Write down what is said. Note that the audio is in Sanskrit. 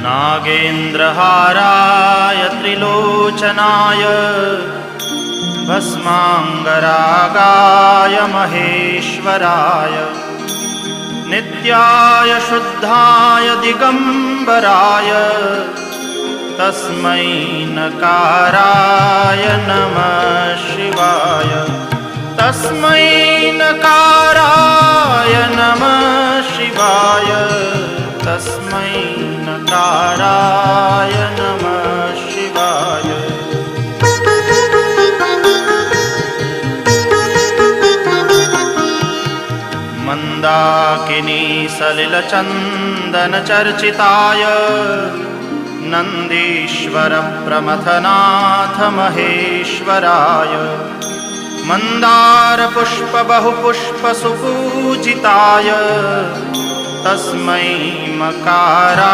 नागेन्द्रहाराय त्रिलोचनाय भस्माङ्गरागाय महेश्वराय नित्याय शुद्धाय दिगम्बराय तस्मै नकाराय नमः शिवाय। तस्मै नकाराय नमः शिवाय। तस्मै नकाराय नमः शिवाय। मन्दाकिनी सलिलचन्दनचर्चिताय नन्दीश्वर प्रमथनाथ महेश्वराय मन्दारपुष्प बहुपुष्प सुपूजिताय तस्मै मकाराय